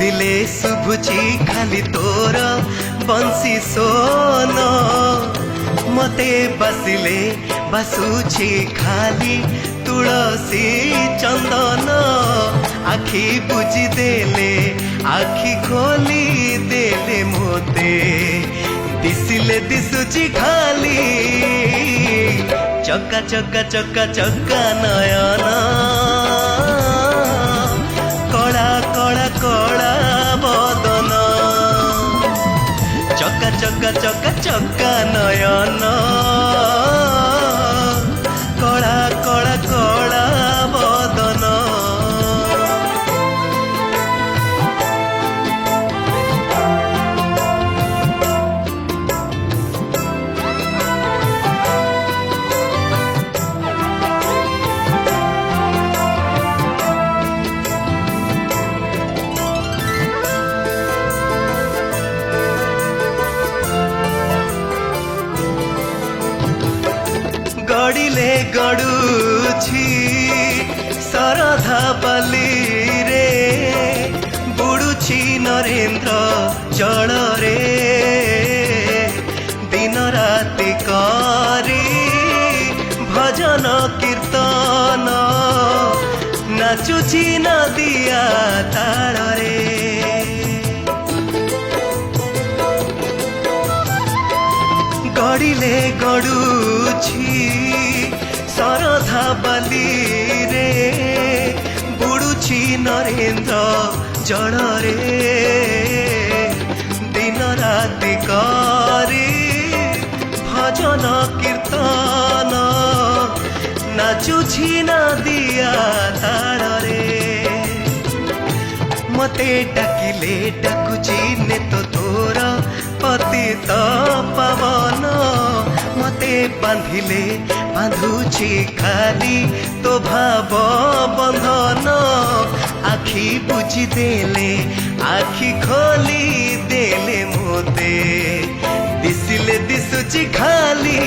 ଶୁଭିଲେ ଶୁଭୁଛି ଖାଲି ତୋର ବଂଶୀ ସୋନ ମତେ ବାସିଲେ ବାସୁଛି ଖାଲି ତୁଳସୀ ଚନ୍ଦନ ଆଖି ବୁଜି ଦେଲେ ଆଖି ଖୋଲି ଦେଲେ ମୋତେ ଦିଶିଲେ ଦିଶୁଛି ଖାଲି ଚକା ଚକା ଚକା ଚକା ନୟନ କଳା କଳା କଳା ବଦନ ଚକା ଚକା ଚକା ଚକା ନୟନ କଳା କଳା କଳା ବଦନ गड़िले गड़ुछि शरधा बाली रे बुड़ुछि नरेंद्र जल रे दिन राति करी भजन कीर्तन नाचुछि नदिया ताल रे गड़िले गड़ुछि शरधा बाली रे बुड़ुछि नरेंद्र जल रे दिन राति करी भजन कीर्तन नाचुछि नदिया ताल रे मते डाकिले डाकुछि ने तो तोर पतित पावन मते बांधिले बांधुछि खाली तो भाव बंधन आखि बुझी देले आखि खोली देले मोते दिसिले दिसुछि खाली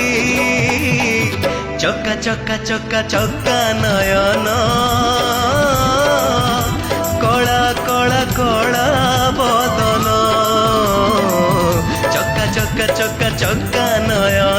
चका चका चका चका नयन कला कला कला बदन चका चका चका चका नयन